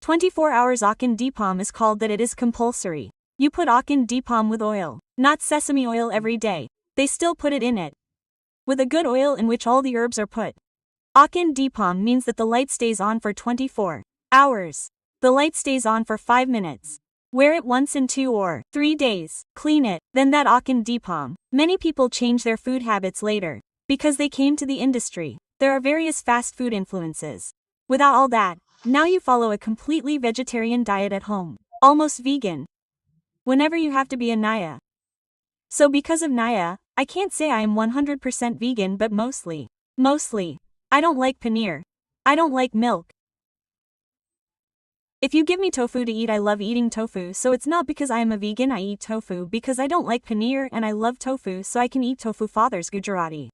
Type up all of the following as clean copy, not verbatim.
24 hours Akan Deepam is called that it is compulsory. You put Akan Deepam with oil, not sesame oil every day. They still put it in it. With a good oil in which all the herbs are put. Akan Deepam means that the light stays on for 24 hours. The light stays on for 5 minutes. Wear it once in 2 or 3 days. Clean it, then that Akan Deepam. Many people change their food habits later, because they came to the industry. There are various fast food influences. Without all that, now you follow a completely vegetarian diet at home. Almost vegan. Whenever you have to be a Naya. So because of Naya, I can't say I am 100% vegan but mostly. I don't like paneer. I don't like milk. If you give me tofu to eat, I love eating tofu, so it's not because I am a vegan I eat tofu, because I don't like paneer and I love tofu so I can eat tofu. Father's Gujarati.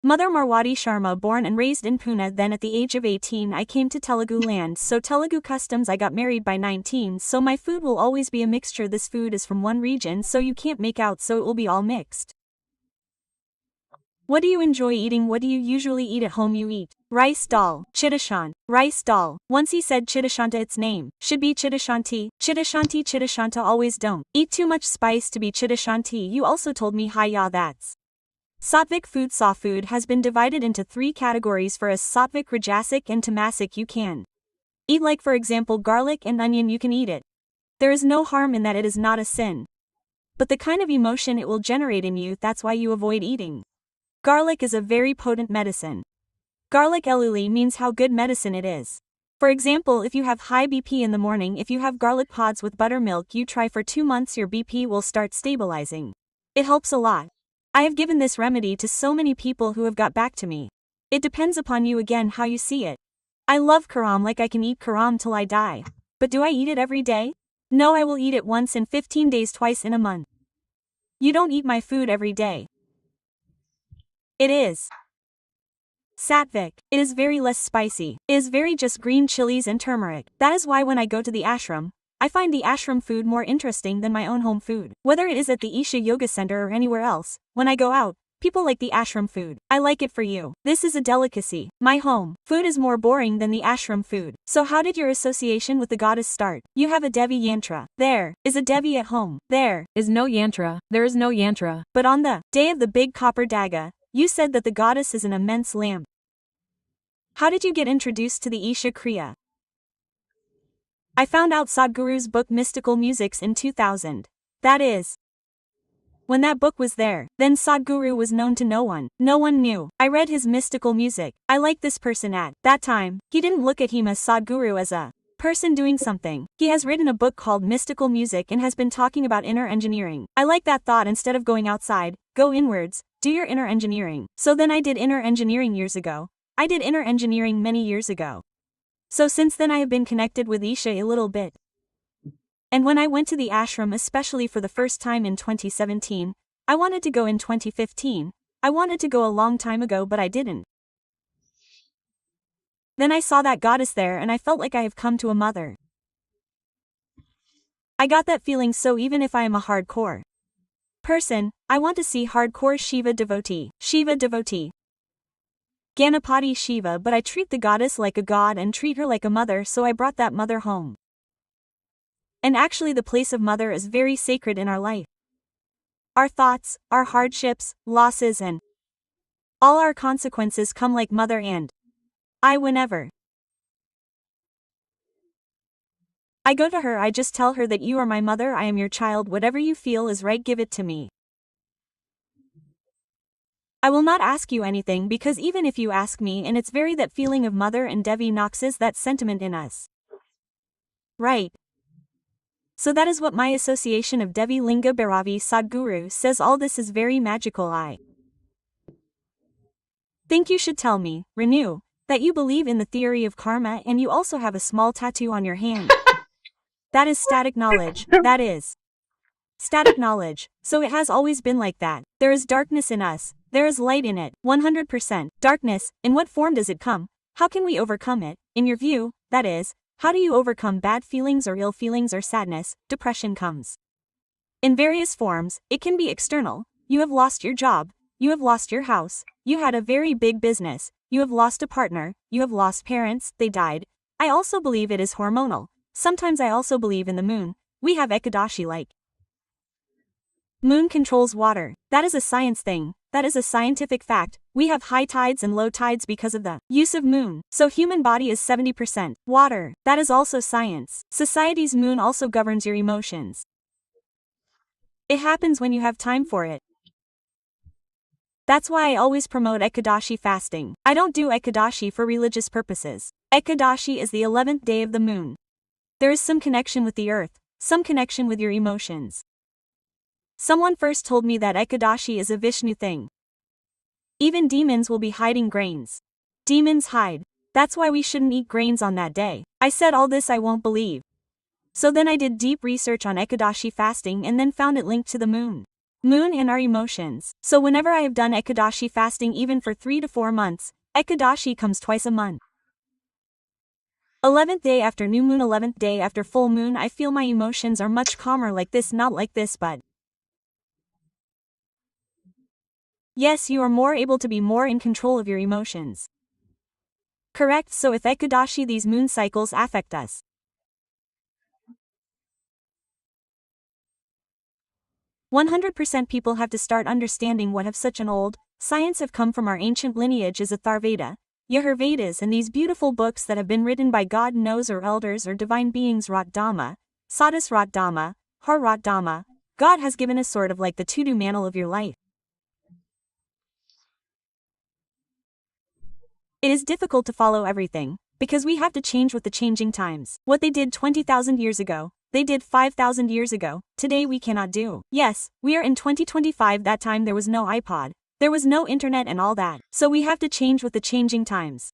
Mother Marwati Sharma, born and raised in Pune. Then at the age of 18 I came to Telugu land, so Telugu customs. I got married by 19, so my food will always be a mixture. This food is from one region so you can't make out, so it will be all mixed. What do you enjoy eating? What do you usually eat at home? You eat rice dal, chitashant, rice dal. Once he said chitashanta, its name should be chitashanti, chitashanta. Always don't eat too much spice to be chitashanti. You also told me hi, yeah, that's Sattvic food. Saw food has been divided into 3 categories for us: Sattvic, Rajasic and Tamasic. You can eat, like for example garlic and onion, you can eat it. There is no harm in that, it is not a sin. But the kind of emotion it will generate in you, that's why you avoid eating. Garlic is a very potent medicine. Garlic eluli means how good medicine it is. For example, if you have high BP in the morning, if you have garlic pods with buttermilk, you try for 2 months, your BP will start stabilizing. It helps a lot. I have given this remedy to so many people who have got back to me. It depends upon you again how you see it. I love karam, like I can eat karam till I die. But do I eat it every day? No, I will eat it once in 15 days, twice in a month. You don't eat my food every day. It is Sattvic. It is very less spicy. It is very just green chilies and turmeric. That is why when I go to the ashram, I find the ashram food more interesting than my own home food. Whether it is at the Isha Yoga Center or anywhere else, when I go out, people like the ashram food. I like it for you. This is a delicacy. My home food is more boring than the ashram food. So how did your association with the goddess start? You have a Devi yantra. There is a Devi at home. There is no yantra. There is no yantra. But on the day of the big copper daga, you said that the goddess is an immense lamp. How did you get introduced to the Isha Kriya? I found out Sadhguru's book Mystical Musics in 2000. That is, when that book was there, then Sadhguru was known to no one. No one knew. I read his mystical music. I liked this person at that time. He didn't look at him as Sadhguru as a person doing something. He has written a book called Mystical Music and has been talking about inner engineering. I like that thought. Instead of going outside, go inwards, do your inner engineering. So then I did inner engineering years ago. I did inner engineering many years ago. So since then I have been connected with Isha a little bit. And when I went to the ashram, especially for the first time in 2017, I wanted to go in 2015. I wanted to go a long time ago but I didn't. Then I saw that goddess there and I felt like I have come to a mother. I got that feeling, so even if I am a hardcore person, I want to see hardcore Shiva devotee. Ganapati Shiva, but I treat the goddess like a god and treat her like a mother, so I brought that mother home. And actually the place of mother is very sacred in our life. Our thoughts, our hardships, losses and all our consequences come like mother, and whenever I go to her, I just tell her that you are my mother, I am your child, whatever you feel is right, give it to me. I will not ask you anything, because even if you ask me, and it's very that feeling of mother and Devi knocks that sentiment in us. Right. So that is what my association of Devi Linga Bhairavi Sadhguru says. All this is very magical. I think you should tell me, Renu, that you believe in the theory of karma and you also have a small tattoo on your hand. That is static knowledge. That is static knowledge. So it has always been like that. There is darkness in us. There is light in it. 100%. Darkness, in what form does it come? How can we overcome it? In your view, that is, how do you overcome bad feelings or ill feelings or sadness? Depression comes in various forms. It can be external. You have lost your job. you have lost your house, you had a very big business, you have lost a partner, you have lost parents, they died. I also believe it is hormonal. Sometimes I also believe in the moon. We have Ekadashi like. Moon controls water. That is a science thing. That is a scientific fact. We have high tides and low tides because of the use of moon. So human body is 70% water. That is also science. Society's moon also governs your emotions. It happens when you have time for it. That's why I always promote Ekadashi fasting. I don't do Ekadashi for religious purposes. Ekadashi is the 11th day of the moon. There is some connection with the earth, some connection with your emotions. Someone first told me that Ekadashi is a Vishnu thing. Even demons will be hiding grains. Demons hide. That's why we shouldn't eat grains on that day. I said all this I won't believe. So then I did deep research on Ekadashi fasting and then found it linked to the moon. Moon and our emotions. So whenever I have done Ekadashi fasting even for 3 to 4 months, Ekadashi comes twice a month. 11th day after new moon, 11th day after full moon, I feel my emotions are much calmer, like this, not like this, but yes, you are more able to be more in control of your emotions. Correct. So if Ekadashi, these moon cycles affect us. 100% people have to start understanding what have such an old science have come from our ancient lineage is Atharveda, Yajurvedas, and these beautiful books that have been written by God knows or elders or divine beings wrought Dhamma, Sadhus wrought Dhamma, Har wrought Dhamma. God has given us sort of like the to-do manual of your life. It is difficult to follow everything, because we have to change with the changing times. What they did 20,000 years ago, they did 5,000 years ago, today we cannot do. Yes, we are in 2025, that time there was no iPod, there was no internet and all that, so we have to change with the changing times.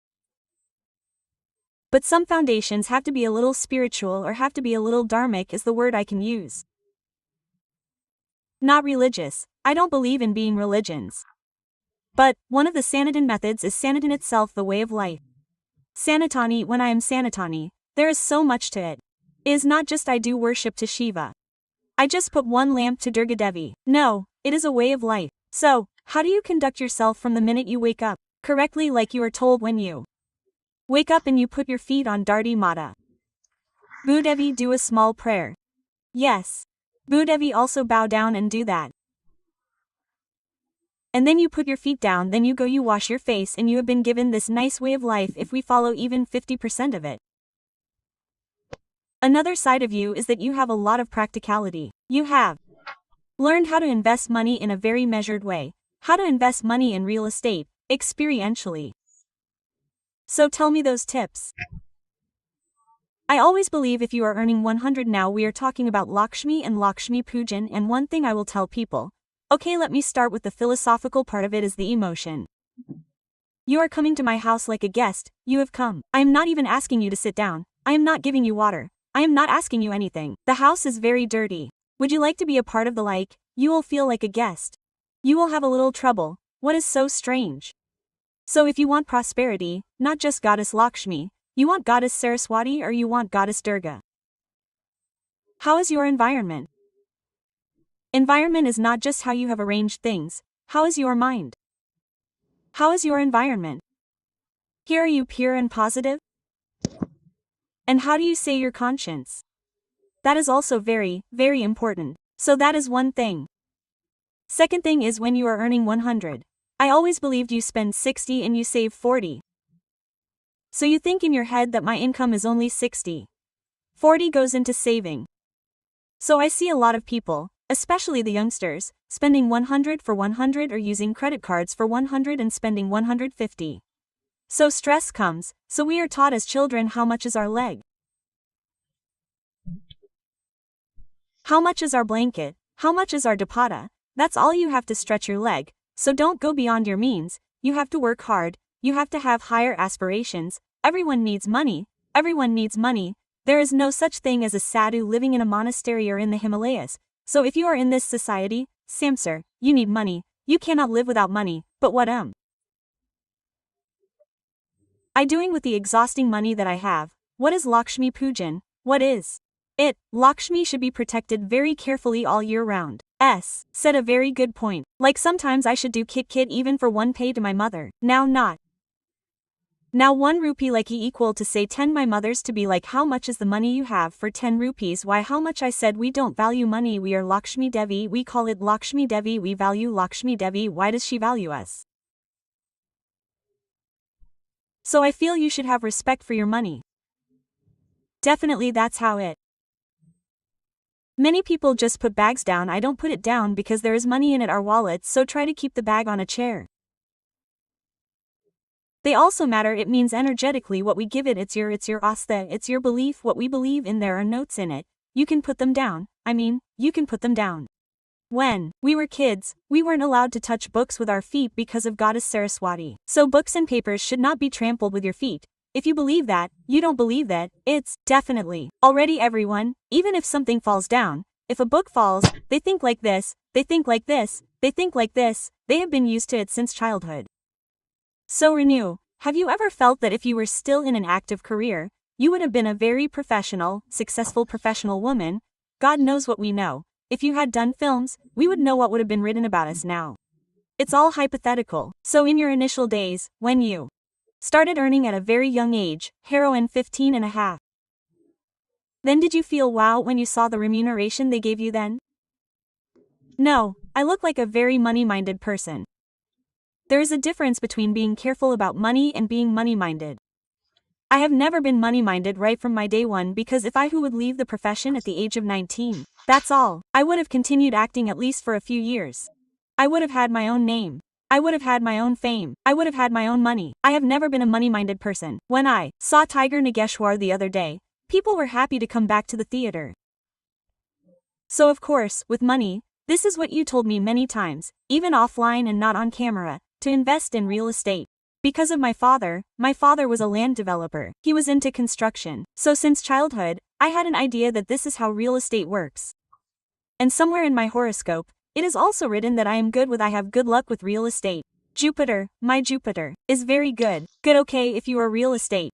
But some foundations have to be a little spiritual or have to be a little dharmic is the word I can use. Not religious, I don't believe in being religions. But, one of the Sanatan methods is Sanatan itself, the way of life. Sanatani, when I am Sanatani, there is so much to it. It is not just I do worship to Shiva. I just put one lamp to Durga Devi. No, it is a way of life. So, how do you conduct yourself from the minute you wake up? Correctly, like you are told when you wake up and you put your feet on Dharti Mata. Bhudevi, do a small prayer. Yes. Bhudevi also bow down and do that. And then you put your feet down, then you go, you wash your face, and you have been given this nice way of life if we follow even 50% of it. Another side of you is that you have a lot of practicality. You have learned how to invest money in a very measured way, how to invest money in real estate, experientially. So tell me those tips. I always believe if you are earning 100 now, we are talking about Lakshmi and Lakshmi Pujan, and one thing I will tell people. Okay, let me start with the philosophical part of it is the emotion. You are coming to my house like a guest, you have come. I am not even asking you to sit down, I am not giving you water, I am not asking you anything. The house is very dirty. Would you like to be a part of the like? You will feel like a guest. You will have a little trouble. What is so strange? So if you want prosperity, not just Goddess Lakshmi, you want Goddess Saraswati or you want Goddess Durga. How is your environment? Environment is not just how you have arranged things, how is your mind? How is your environment? Here are you pure and positive? And how do you say your conscience? That is also very, very important. So that is one thing. Second thing is when you are earning 100. I always believed you spend 60 and you save 40. So you think in your head that my income is only 60. 40 goes into saving. So I see a lot of people, especially the youngsters, spending 100 for 100 or using credit cards for 100 and spending 150. So stress comes, so we are taught as children how much is our leg? How much is our blanket? How much is our dupatta? That's all you have to stretch your leg, so don't go beyond your means, you have to work hard, you have to have higher aspirations, everyone needs money, there is no such thing as a sadhu living in a monastery or in the Himalayas, so if you are in this society, Samsar, you need money, you cannot live without money, but what am I doing with the exhausting money that I have? What is Lakshmi Pujan? What is it? Lakshmi should be protected very carefully all year round. Said a very good point. Like sometimes I should do kit even for 1 pay to my mother. Now not. Now 1 rupee like equal to say 10 my mother's to be like how much is the money you have for 10 rupees why how much I said we don't value money we are Lakshmi Devi we call it Lakshmi Devi we value Lakshmi Devi why does she value us? So I feel you should have respect for your money. Definitely that's how it. Many people just put bags down I don't put it down because there is money in it our wallets so try to keep the bag on a chair. They also matter it means energetically what we give it it's your astha it's your belief what we believe in there are notes in it, you can put them down, you can put them down. When we were kids, we weren't allowed to touch books with our feet because of goddess Saraswati. So books and papers should not be trampled with your feet. If you believe that, you don't believe that, it's definitely already everyone, even if something falls down, if a book falls, they think like this, they think like this, they think like this, they have been used to it since childhood. So Renu, have you ever felt that if you were still in an active career, you would have been a very professional, successful professional woman? God knows what we know. If you had done films, we would know what would have been written about us now. It's all hypothetical. So in your initial days, when you started earning at a very young age, heroine 15 and a half. Then did you feel wow when you saw the remuneration they gave you then? No, I look like a very money-minded person. There is a difference between being careful about money and being money-minded. I have never been money-minded right from my day one because if I who would leave the profession at the age of 19, that's all, I would have continued acting at least for a few years. I would have had my own name. I would have had my own fame. I would have had my own money. I have never been a money-minded person. When I saw Tiger Nageshwar the other day, people were happy to come back to the theater. So of course, with money, this is what you told me many times, even offline and not on camera, to invest in real estate. Because of my father was a land developer. He was into construction. So since childhood, I had an idea that this is how real estate works. And somewhere in my horoscope, it is also written that I am good with I have good luck with real estate. Jupiter, my Jupiter, is very good. Good okay if you are real estate.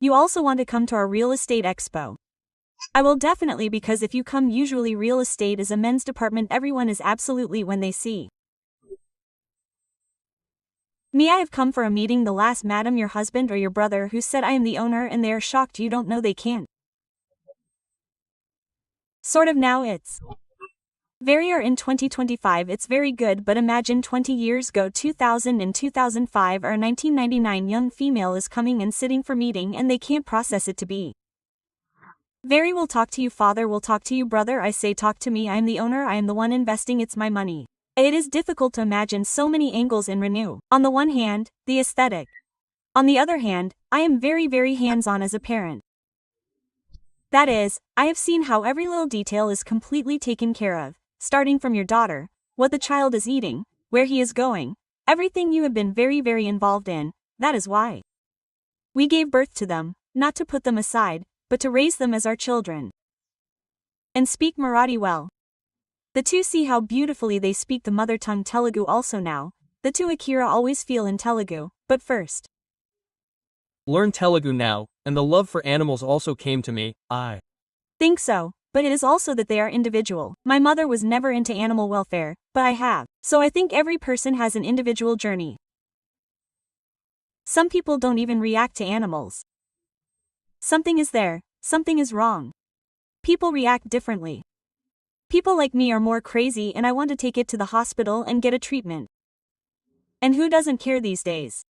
You also want to come to our real estate expo. I will definitely because if you come usually real estate is a men's department everyone is absolutely when they see me I have come for a meeting the last madam your husband or your brother who said I am the owner and they are shocked you don't know they can't. Sort of now it's very or in 2025 it's very good but imagine 20 years ago 2000 and 2005 or 1999 young female is coming and sitting for meeting and they can't process it to be. Very will talk to you father will talk to you brother I say talk to me I am the owner I am the one investing it's my money. It is difficult to imagine so many angles in Renu. On the one hand, the aesthetic. On the other hand, I am very hands-on as a parent. That is, I have seen how every little detail is completely taken care of, starting from your daughter, what the child is eating, where he is going, everything you have been very involved in, that is why. We gave birth to them, not to put them aside, but to raise them as our children. And speak Marathi well. The two see how beautifully they speak the mother tongue Telugu also now, the two Akira always feel in Telugu, but first. Learn Telugu now, and the love for animals also came to me, I think so, but it is also that they are individual. My mother was never into animal welfare, but I have, so I think every person has an individual journey. Some people don't even react to animals. Something is there, something is wrong. People react differently. People like me are more crazy and I want to take it to the hospital and get a treatment. And who doesn't care these days?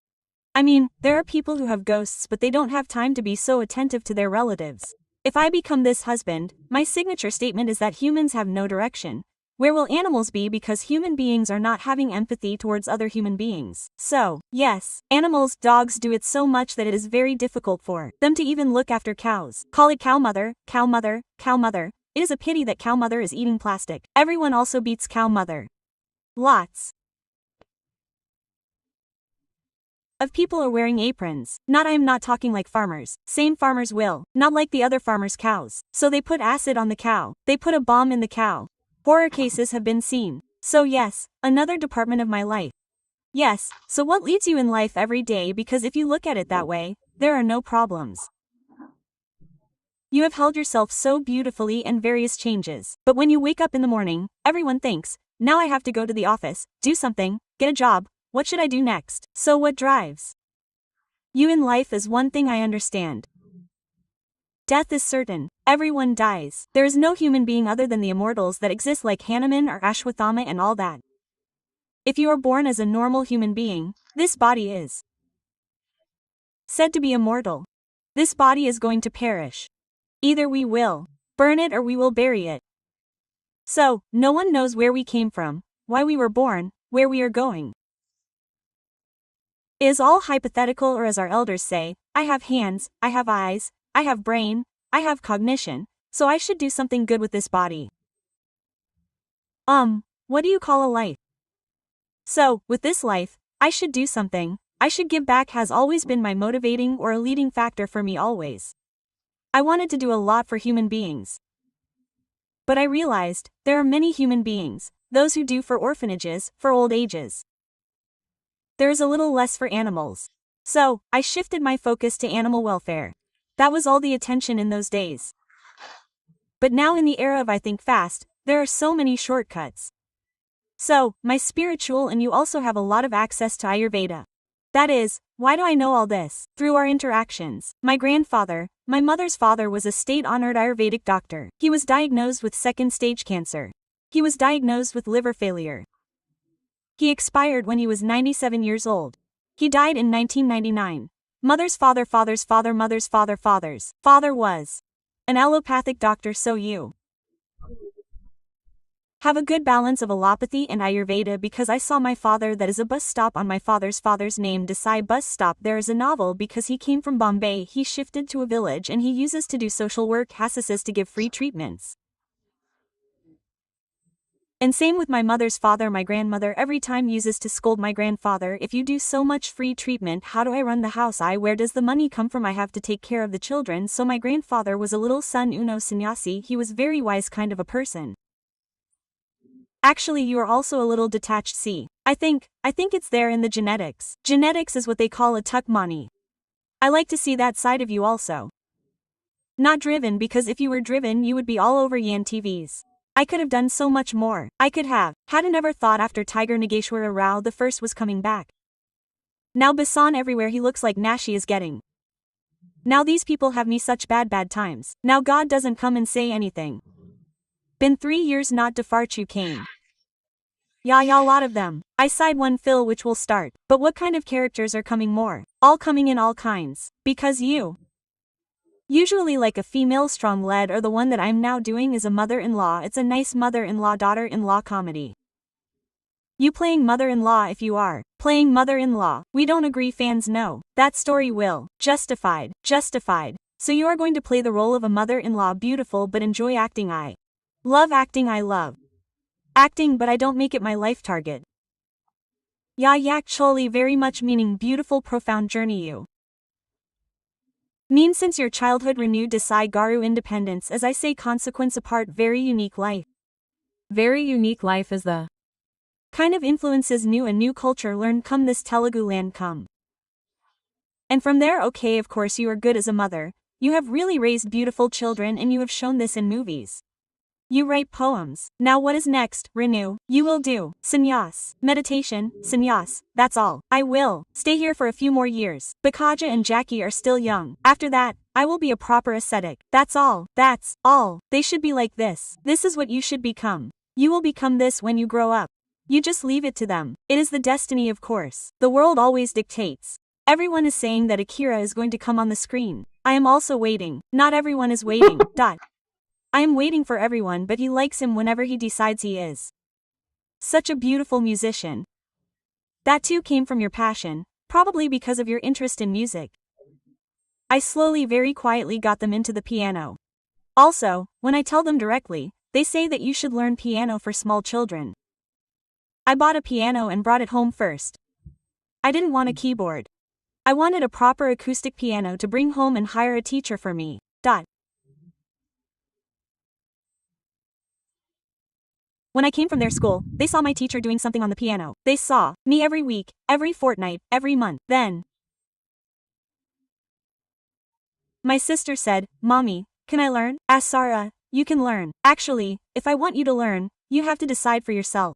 I mean, there are people who have ghosts but they don't have time to be so attentive to their relatives. If I become this husband, my signature statement is that humans have no direction. Where will animals be because human beings are not having empathy towards other human beings? So, yes, animals, dogs do it so much that it is very difficult for them to even look after cows. Call it cow mother, cow mother, cow mother. It is a pity that cow mother is eating plastic. Everyone also beats cow mother. Lots of people are wearing aprons. I am not talking like farmers. Same farmers will, not like the other farmers' cows. So they put acid on the cow. They put a bomb in the cow. Horror cases have been seen. So yes, another department of my life. Yes, so what leads you in life every day because if you look at it that way, there are no problems. You have held yourself so beautifully and various changes. But when you wake up in the morning, everyone thinks, now I have to go to the office, do something, get a job, what should I do next? So what drives you in life is one thing I understand. Death is certain. Everyone dies. There is no human being other than the immortals that exist like Hanuman or Ashwathama and all that. If you are born as a normal human being, this body is said to be immortal. This body is going to perish. Either we will burn it or we will bury it. So, no one knows where we came from, why we were born, where we are going. It is all hypothetical, or as our elders say, I have hands, I have eyes, I have brain, I have cognition, so I should do something good with this body. What do you call a life? So, with this life, I should do something, I should give back has always been my motivating or a leading factor for me always. I wanted to do a lot for human beings. But I realized, there are many human beings, those who do for orphanages, for old ages. There is a little less for animals. So, I shifted my focus to animal welfare. That was all the attention in those days. But now in the era of I think fast, there are so many shortcuts. So, my spiritual and you also have a lot of access to Ayurveda. That is, why do I know all this? Through our interactions. My grandfather, my mother's father was a state-honored Ayurvedic doctor. He was diagnosed with second-stage cancer. He was diagnosed with liver failure. He expired when he was 97 years old. He died in 1999. Mother's father's father, mother's father's father was an allopathic doctor, so you have a good balance of allopathy and Ayurveda because I saw my father. That is a bus stop on my father's name, Desai bus stop. There is a novel because he came from Bombay. He shifted to a village and he uses to do social work, hasses to give free treatments. And same with my mother's father, my grandmother every time uses to scold my grandfather, if you do so much free treatment, how do I run the house? Where does the money come from? I have to take care of the children. So my grandfather was a little son uno sannyasi. He was very wise kind of a person. Actually, you are also a little detached. See, I think it's there in the genetics. Genetics is what they call a tukmani. I like to see that side of you also. Not driven, because if you were driven you would be all over Yan TVs. I could have done so much more. I could have. Had I never thought after Tiger Nageshwara Rao the first was coming back. Now Basan everywhere he looks like Nashi is getting. Now these people have me such bad times. Now God doesn't come and say anything. Been 3 years not to fart you came. Yeah, a lot of them. I side one Phil which will start. But what kind of characters are coming more? All coming in all kinds. Because you usually like a female strong lead, or the one that I'm now doing is a mother-in-law. It's a nice mother-in-law daughter-in-law comedy. You playing mother-in-law. If you are playing mother-in-law, we don't agree. Fans know that story will justified. So you are going to play the role of a mother-in-law. Beautiful, but enjoy acting. I love acting. I love acting, but I don't make it my life target. Yeah, actually very much meaning beautiful profound journey you mean since your childhood. Renu Desai Garu independence, as I say, consequence apart, very unique life. Very unique life is the kind of influences new and new culture learned come this Telugu land come. And from there, okay, of course you are good as a mother, you have really raised beautiful children and you have shown this in movies. You write poems. Now what is next, Renu? You will do sannyas, meditation, sannyas, that's all. I will stay here for a few more years. Bakaja and Jackie are still young. After that, I will be a proper ascetic. That's all. That's all. They should be like this. This is what you should become. You will become this when you grow up. You just leave it to them. It is the destiny, of course. The world always dictates. Everyone is saying that Akira is going to come on the screen. I am also waiting. Not everyone is waiting. I am waiting for everyone, but he likes him whenever he decides he is. Such a beautiful musician. That too came from your passion, probably because of your interest in music. I slowly, very quietly got them into the piano. Also, when I tell them directly, they say that you should learn piano for small children. I bought a piano and brought it home first. I didn't want a keyboard. I wanted a proper acoustic piano to bring home and hire a teacher for me. When I came from their school, they saw my teacher doing something on the piano. They saw me every week, every fortnight, every month. Then my sister said, "Mommy, Can I learn? Asked Sarah. You can learn. Actually, if I want you to learn, you have to decide for yourself.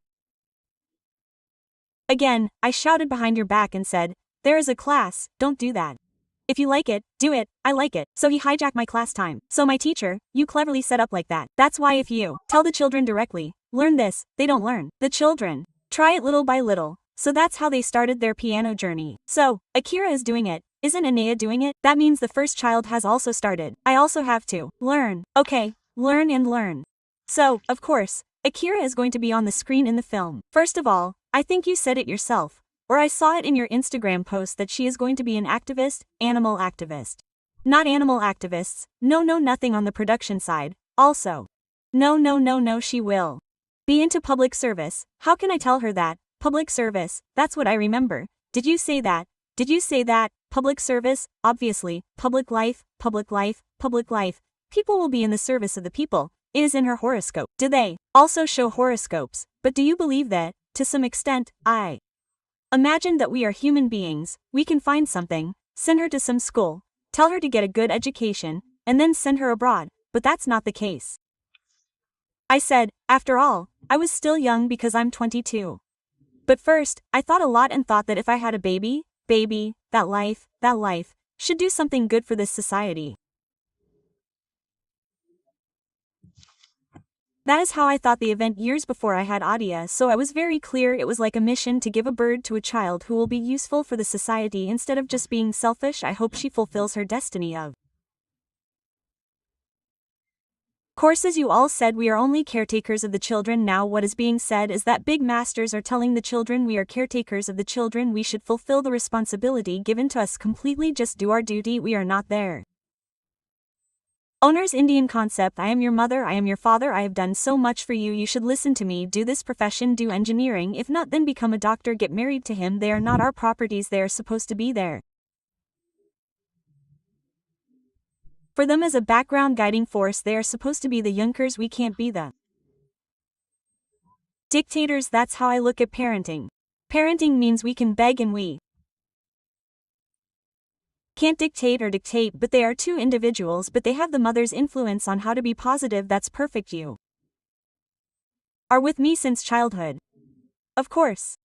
Again, I shouted behind your back and said, there is a class, don't do that. If you like it, do it, I like it. So he hijacked my class time. So my teacher, you cleverly set up like that. That's why if you tell the children directly, learn this, they don't learn. The children try it little by little. So that's how they started their piano journey. So, Akira is doing it. Isn't Anea doing it? That means the first child has also started. I also have to learn. Okay, learn and learn. So, of course, Akira is going to be on the screen in the film. First of all, I think you said it yourself, or I saw it in your Instagram post that she is going to be an activist, animal activist. Not animal activists, no nothing on the production side, also. No she will be into public service. How can I tell her that? Public service, that's what I remember. Did you say that? Did you say that? Public service, obviously, public life, public life, public life. People will be in the service of the people. It is in her horoscope. Do they also show horoscopes? But do you believe that? To some extent, I imagine that we are human beings, we can find something, send her to some school, tell her to get a good education, and then send her abroad, but that's not the case. I said, after all, I was still young because I'm 22. But first, I thought a lot and thought that if I had a baby, that life, should do something good for this society. That is how I thought the event years before I had Aadhya, so I was very clear it was like a mission to give a bird to a child who will be useful for the society instead of just being selfish. I hope she fulfills her destiny of course. As you all said, we are only caretakers of the children. Now what is being said is that big masters are telling the children we are caretakers of the children, we should fulfill the responsibility given to us completely, just do our duty, we are not there. Owner's Indian concept, I am your mother, I am your father, I have done so much for you, you should listen to me, do this profession, do engineering, if not then become a doctor, get married to him, they are not our properties, they are supposed to be there for them as a background guiding force, they are supposed to be the Junkers, we can't be the dictators. That's how I look at parenting. Parenting means we can beg and we can't dictate, but they are two individuals, but they have the mother's influence on how to be positive. That's perfect. You are with me since childhood. Of course.